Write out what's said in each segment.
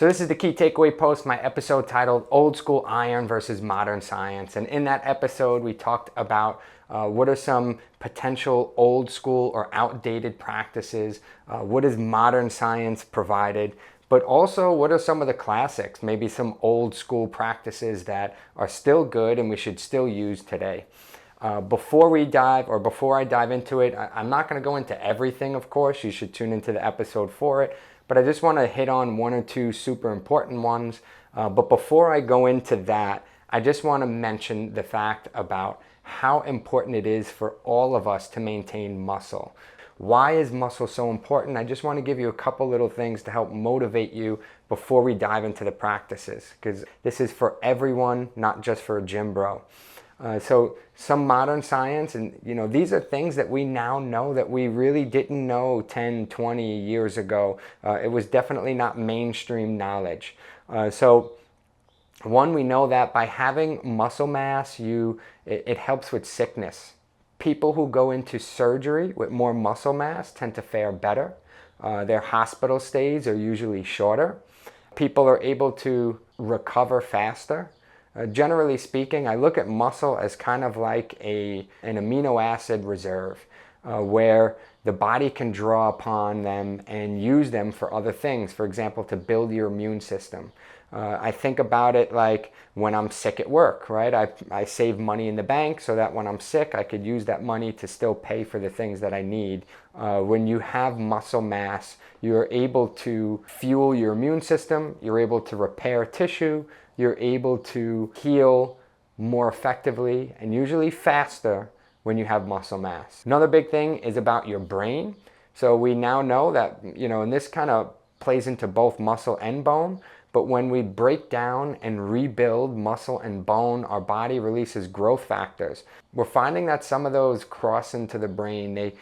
So this is the key takeaway post, my episode titled Old School Iron versus Modern Science. And in that episode, we talked about what are some potential old school or outdated practices, what is modern science provided, but also what are some of the classics, maybe some old school practices that are still good and we should still use today. Before I dive into it, I'm not going to go into everything, of course. You should tune into the episode for it. But I just want to hit on one or two super important ones. But before I go into that, I just want to mention the fact about how important it is for all of us to maintain muscle. Why is muscle so important? I just want to give you a couple little things to help motivate you before we dive into the practices, because this is for everyone, not just for a gym bro. So some modern science, and these are things that we now know that we really didn't know 10, 20 years ago. It was definitely not mainstream knowledge. So one, we know that by having muscle mass, it helps with sickness. People who go into surgery with more muscle mass tend to fare better. Their hospital stays are usually shorter. People are able to recover faster. Generally speaking, I look at muscle as kind of like an amino acid reserve where the body can draw upon them and use them for other things. For example, to build your immune system. I think about it like when I'm sick at work, right? I save money in the bank so that when I'm sick, I could use that money to still pay for the things that I need. When you have muscle mass, you're able to fuel your immune system, you're able to repair tissue, you're able to heal more effectively and usually faster when you have muscle mass. Another big thing is about your brain. So we now know that, and this kind of plays into both muscle and bone, but when we break down and rebuild muscle and bone, our body releases growth factors. We're finding that some of those cross into the brain. They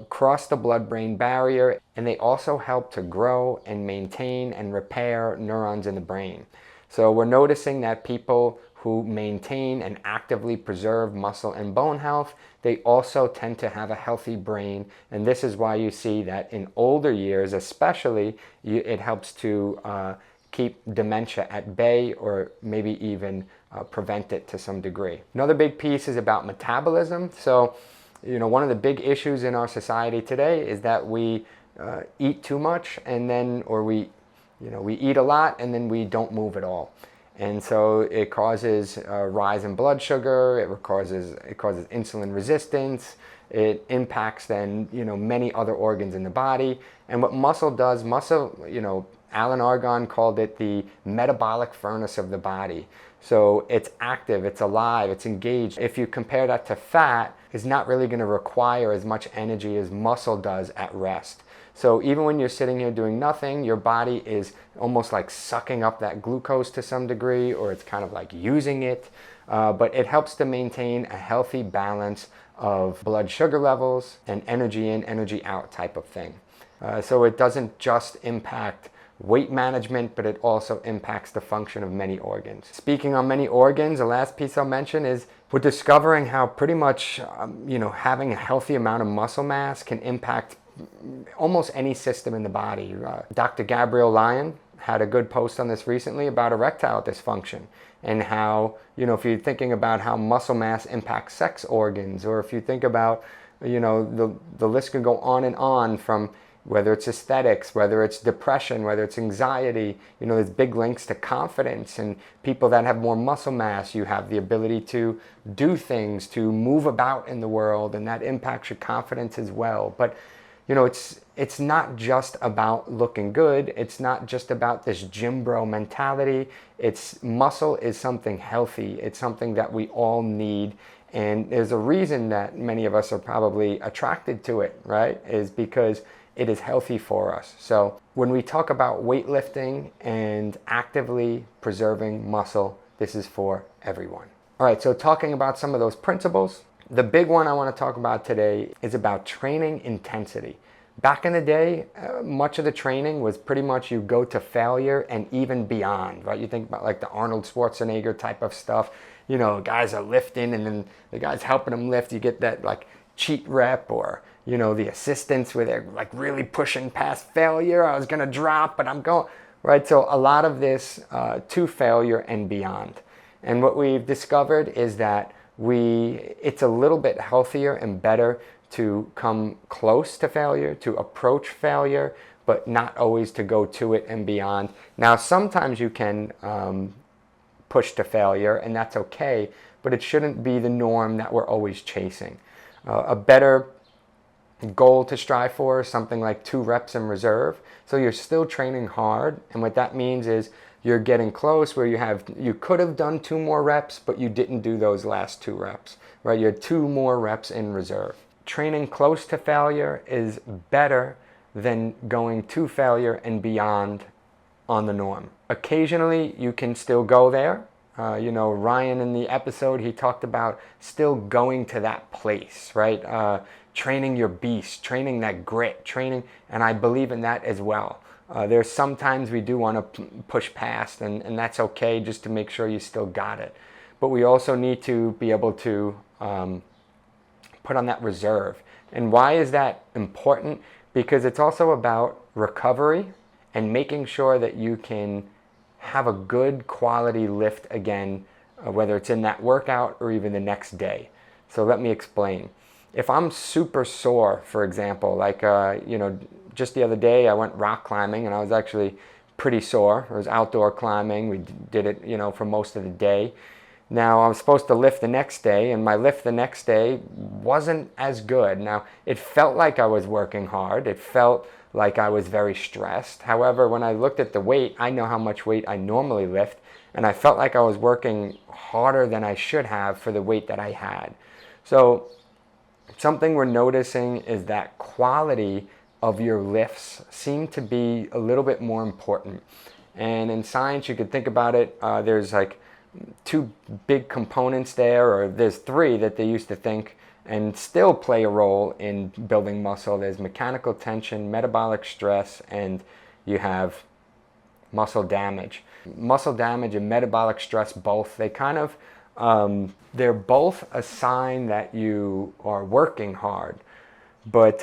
cross the blood-brain barrier, and they also help to grow and maintain and repair neurons in the brain. So we're noticing that people who maintain and actively preserve muscle and bone health, they also tend to have a healthy brain. And this is why you see that in older years especially, it helps to keep dementia at bay or maybe even prevent it to some degree. Another big piece is about metabolism. So, one of the big issues in our society today is that we eat too much or we eat a lot and then we don't move at all. And so it causes a rise in blood sugar, it causes insulin resistance, it impacts then, many other organs in the body. And what muscle does, Alan Argonne called it the metabolic furnace of the body. So it's active, it's alive, it's engaged. If you compare that to fat, it's not really going to require as much energy as muscle does at rest. So even when you're sitting here doing nothing, your body is almost like sucking up that glucose to some degree, or it's kind of like using it. But it helps to maintain a healthy balance of blood sugar levels and energy in, energy out type of thing. So it doesn't just impact weight management, but it also impacts the function of many organs. Speaking on many organs, the last piece I'll mention is we're discovering how pretty much, having a healthy amount of muscle mass can impact almost any system in the body. Dr. Gabrielle Lyon had a good post on this recently about erectile dysfunction and how, if you're thinking about how muscle mass impacts sex organs, or if you think about, the list can go on and on from whether it's aesthetics, whether it's depression, whether it's anxiety, there's big links to confidence. And people that have more muscle mass, you have the ability to do things, to move about in the world, and that impacts your confidence as well. But it's not just about looking good. It's not just about this gym bro mentality. Muscle is something healthy. It's something that we all need. And there's a reason that many of us are probably attracted to it, right? Is because it is healthy for us. So when we talk about weightlifting and actively preserving muscle, this is for everyone. All right, so talking about some of those principles, the big one I want to talk about today is about training intensity. Back in the day, much of the training was pretty much you go to failure and even beyond, right? You think about like the Arnold Schwarzenegger type of stuff. Guys are lifting and then the guy's helping them lift. You get that like cheat rep, or the assistants where they're like really pushing past failure. I was going to drop, but I'm going. right? So a lot of this to failure and beyond. And what we've discovered is that it's a little bit healthier and better to come close to failure, to approach failure, but not always to go to it and beyond. Now, sometimes you can push to failure, and that's okay, but it shouldn't be the norm that we're always chasing. A better goal to strive for is something like 2 reps in reserve. So you're still training hard, and what that means is you're getting close where you could have done 2 more reps, but you didn't do those last 2 reps, right? You had 2 more reps in reserve. Training close to failure is better than going to failure and beyond on the norm. Occasionally, you can still go there. Ryan in the episode, he talked about still going to that place, right? Training your beast, training that grit, and I believe in that as well. There's sometimes we do want to push past, and that's okay, just to make sure you still got it. But we also need to be able to put on that reserve. And why is that important? Because it's also about recovery and making sure that you can have a good quality lift again, whether it's in that workout or even the next day. So let me explain. If I'm super sore, for example, like, just the other day I went rock climbing and I was actually pretty sore. It was outdoor climbing. We did it, for most of the day. Now I was supposed to lift the next day, and my lift the next day wasn't as good. Now it felt like I was working hard. It felt like I was very stressed. However, when I looked at the weight, I know how much weight I normally lift, and I felt like I was working harder than I should have for the weight that I had. So something we're noticing is that quality of your lifts seem to be a little bit more important. And in science, you could think about it, there's like 2 big components there, or there's 3 that they used to think and still play a role in building muscle. There's mechanical tension, metabolic stress, and you have muscle damage. Muscle damage and metabolic stress both, they kind of, they're both a sign that you are working hard. But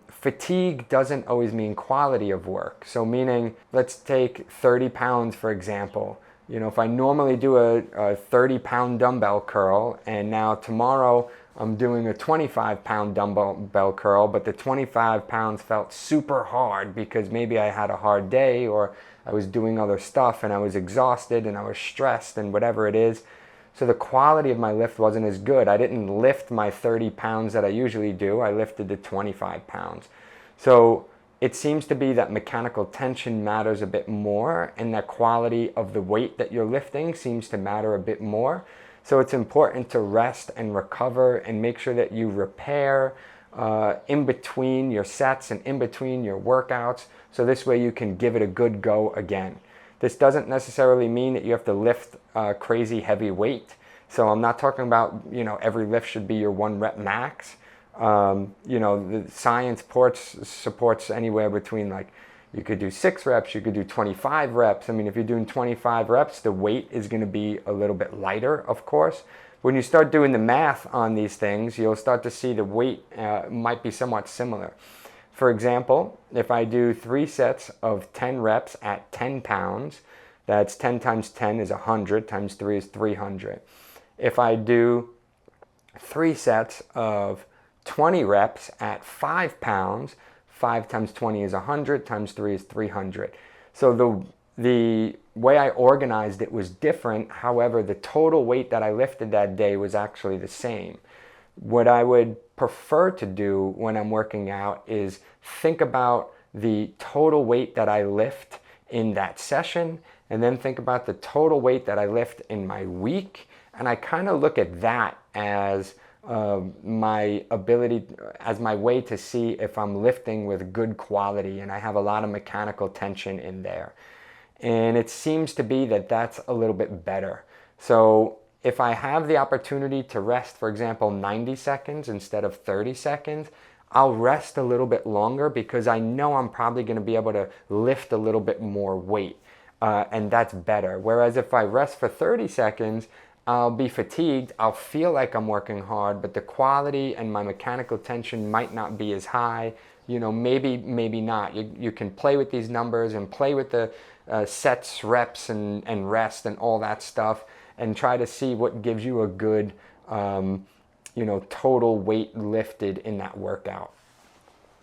fatigue doesn't always mean quality of work. So meaning, let's take 30 pounds, for example. If I normally do a 30-pound dumbbell curl, and now tomorrow I'm doing a 25-pound dumbbell curl, but the 25 pounds felt super hard because maybe I had a hard day, or I was doing other stuff and I was exhausted and I was stressed and whatever it is. So the quality of my lift wasn't as good. I didn't lift my 30 pounds that I usually do. I lifted the 25 pounds. So it seems to be that mechanical tension matters a bit more, and that quality of the weight that you're lifting seems to matter a bit more. So it's important to rest and recover and make sure that you repair in between your sets and in between your workouts, so this way you can give it a good go again. This doesn't necessarily mean that you have to lift crazy heavy weight. So I'm not talking about, every lift should be your 1 rep max. The science supports anywhere between, like, you could do 6 reps, you could do 25 reps. I mean, if you're doing 25 reps, the weight is going to be a little bit lighter, of course. When you start doing the math on these things, you'll start to see the weight might be somewhat similar. For example, if I do 3 sets of 10 reps at 10 pounds, that's 10 times 10 is 100, times 3 is 300. If I do 3 sets of 20 reps at 5 pounds, 5 times 20 is 100, times 3 is 300. So the way I organized it was different. However, the total weight that I lifted that day was actually the same. What I would prefer to do when I'm working out is think about the total weight that I lift in that session, and then think about the total weight that I lift in my week. And I kind of look at that as my ability, as my way to see if I'm lifting with good quality, and I have a lot of mechanical tension in there. And it seems to be that that's a little bit better. So if I have the opportunity to rest, for example, 90 seconds instead of 30 seconds, I'll rest a little bit longer because I know I'm probably going to be able to lift a little bit more weight, and that's better. Whereas if I rest for 30 seconds, I'll be fatigued, I'll feel like I'm working hard, but the quality and my mechanical tension might not be as high. Maybe not. You can play with these numbers and play with the sets, reps, and rest and all that stuff, and try to see what gives you a good total weight lifted in that workout.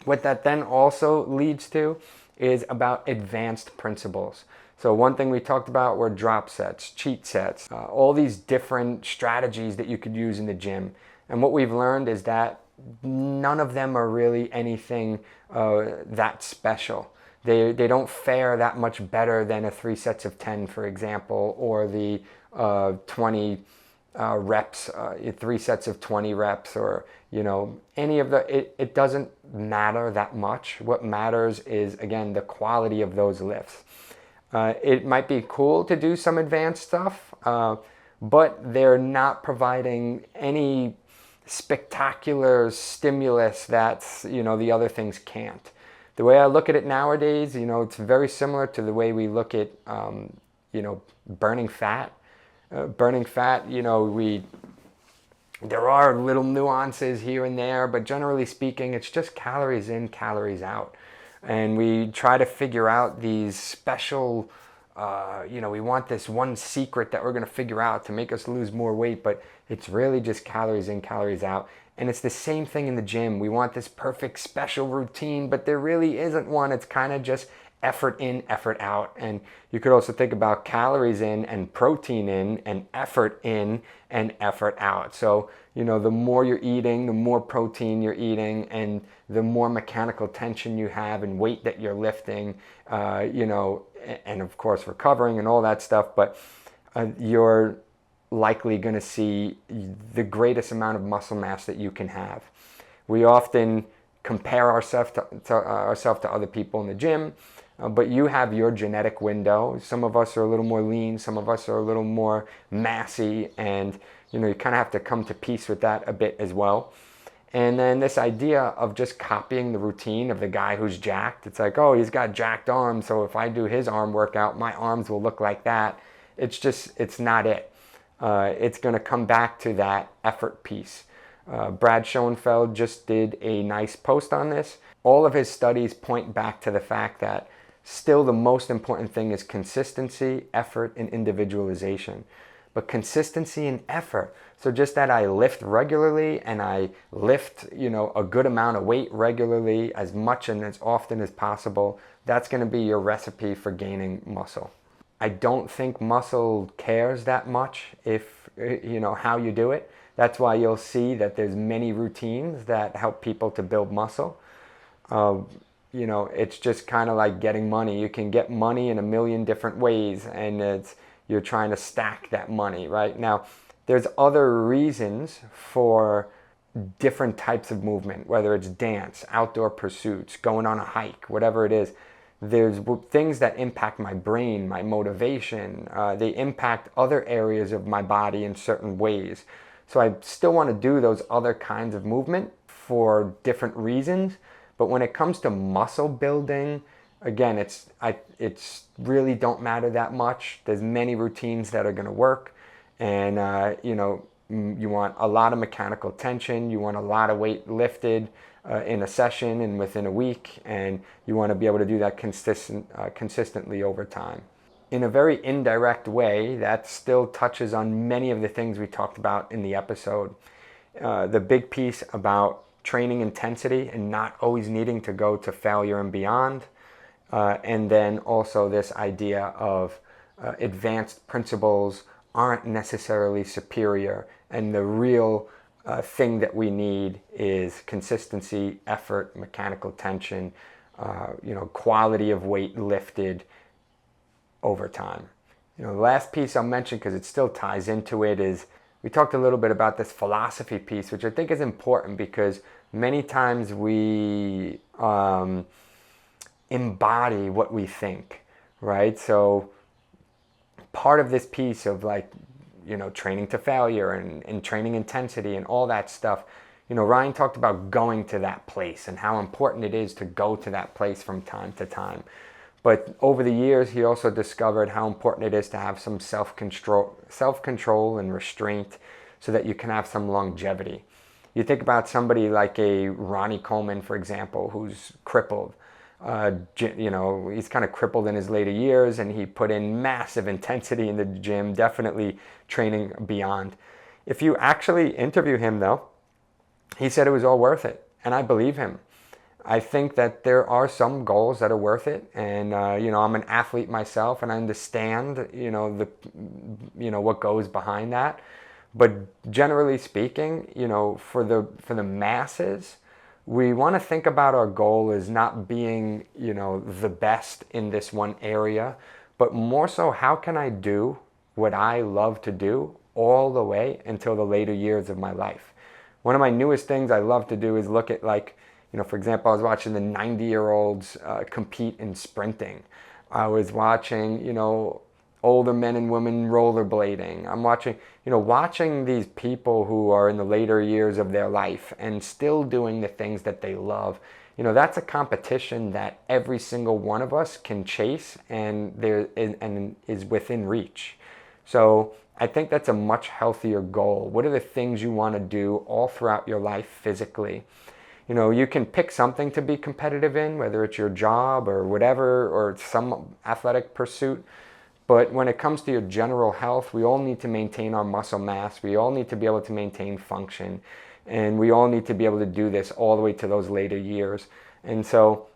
What that then also leads to is about advanced principles. So one thing we talked about were drop sets, cheat sets, all these different strategies that you could use in the gym. And what we've learned is that none of them are really anything that special. They don't fare that much better than a 3 sets of 10, for example, or the 20 reps, 3 sets of 20 reps, or any of it doesn't matter that much. What matters is, again, the quality of those lifts. It might be cool to do some advanced stuff, but they're not providing any spectacular stimulus that's the other things can't. The way I look at it nowadays, it's very similar to the way we look at burning fat. Burning fat, there are little nuances here and there, but generally speaking, it's just calories in, calories out. And we try to figure out these special, we want this one secret that we're going to figure out to make us lose more weight, but it's really just calories in, calories out. And it's the same thing in the gym. We want this perfect special routine, but there really isn't one. It's kind of just effort in, effort out. And you could also think about calories in and protein in and effort in and effort out. So, the more you're eating, the more protein you're eating, and the more mechanical tension you have and weight that you're lifting, and of course recovering and all that stuff, but you're likely going to see the greatest amount of muscle mass that you can have. We often compare ourselves to other people in the gym, but you have your genetic window. Some of us are a little more lean, some of us are a little more massy, and you kind of have to come to peace with that a bit as well. And then this idea of just copying the routine of the guy who's jacked. It's like, oh, he's got jacked arms, so if I do his arm workout, my arms will look like that. It's not it. It's going to come back to that effort piece. Brad Schoenfeld just did a nice post on this. All of his studies point back to the fact that still the most important thing is consistency, effort, and individualization. But consistency and effort, so just that I lift regularly and I lift, a good amount of weight regularly, as much and as often as possible, that's going to be your recipe for gaining muscle. I don't think muscle cares that much if, how you do it. That's why you'll see that there's many routines that help people to build muscle. It's just kind of like getting money. You can get money in a million different ways, and you're trying to stack that money, right? Now, there's other reasons for different types of movement, whether it's dance, outdoor pursuits, going on a hike, whatever it is. There's things that impact my brain, my motivation. They impact other areas of my body in certain ways. So I still want to do those other kinds of movement for different reasons. But when it comes to muscle building, again, it's really don't matter that much. There's many routines that are going to work, and you want a lot of mechanical tension. You want a lot of weight lifted in a session and within a week, and you want to be able to do that consistently over time. In a very indirect way, that still touches on many of the things we talked about in the episode. The big piece about training intensity and not always needing to go to failure and beyond. And then also this idea of advanced principles aren't necessarily superior. And the real thing that we need is consistency, effort, mechanical tension, quality of weight lifted over time. The last piece I'll mention, because it still ties into it, is we talked a little bit about this philosophy piece, which I think is important because many times we embody what we think, right? So part of this piece of training to failure and training intensity and all that stuff, Ryan talked about going to that place and how important it is to go to that place from time to time. But over the years, he also discovered how important it is to have some self-control and restraint so that you can have some longevity. You think about somebody like a Ronnie Coleman, for example, who's crippled. He's kind of crippled in his later years, and he put in massive intensity in the gym, definitely training beyond. If you actually interview him, though, he said it was all worth it, and I believe him. I think that there are some goals that are worth it, and I'm an athlete myself, and I understand what goes behind that. But generally speaking, for the masses, we want to think about our goal as not being the best in this one area, but more so, how can I do what I love to do all the way until the later years of my life? One of my newest things I love to do is look at, like, for example, I was watching the 90-year-olds compete in sprinting. I was watching, older men and women rollerblading. I'm watching these people who are in the later years of their life and still doing the things that they love. That's a competition that every single one of us can chase and is within reach. So I think that's a much healthier goal. What are the things you want to do all throughout your life physically? You can pick something to be competitive in, whether it's your job or whatever, or some athletic pursuit. But when it comes to your general health, we all need to maintain our muscle mass. We all need to be able to maintain function. And we all need to be able to do this all the way to those later years. And so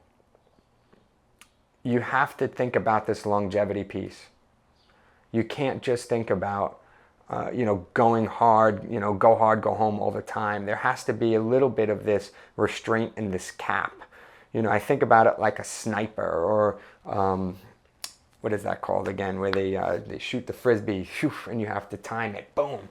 you have to think about this longevity piece. You can't just think about going hard, go hard, go home all the time. There has to be a little bit of this restraint and this cap. I think about it like a sniper, or what is that called again, where they shoot the frisbee, and you have to time it, boom.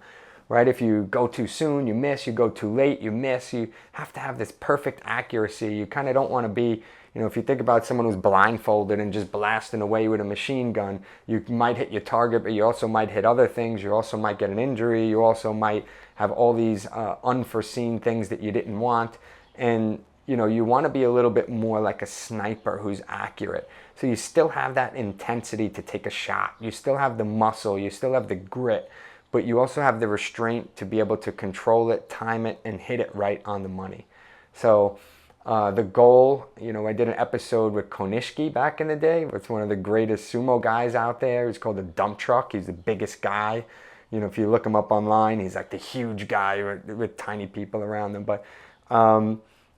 Right? If you go too soon, you miss. You go too late, you miss. You have to have this perfect accuracy. You kind of don't want to be, if you think about someone who's blindfolded and just blasting away with a machine gun, you might hit your target, but you also might hit other things. You also might get an injury. You also might have all these unforeseen things that you didn't want. And, you want to be a little bit more like a sniper who's accurate. So you still have that intensity to take a shot. You still have the muscle. You still have the grit. But you also have the restraint to be able to control it, time it, and hit it right on the money. So the goal, I did an episode with Konishiki back in the day. It's one of the greatest sumo guys out there. He's called the dump truck. He's the biggest guy. If you look him up online, he's like the huge guy with tiny people around him. But,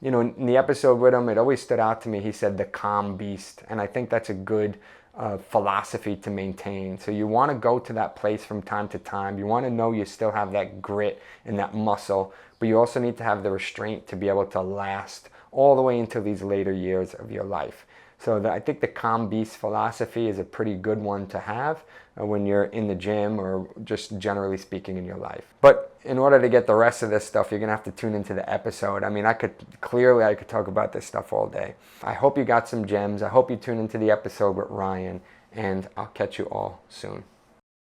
in the episode with him, it always stood out to me. He said the calm beast. And I think that's a good philosophy to maintain. So you want to go to that place from time to time. You want to know you still have that grit and that muscle, but you also need to have the restraint to be able to last all the way into these later years of your life. So I think the calm beast philosophy is a pretty good one to have when you're in the gym or just generally speaking in your life. But in order to get the rest of this stuff, you're going to have to tune into the episode. I mean, I could talk about this stuff all day. I hope you got some gems. I hope you tune into the episode with Ryan, and I'll catch you all soon.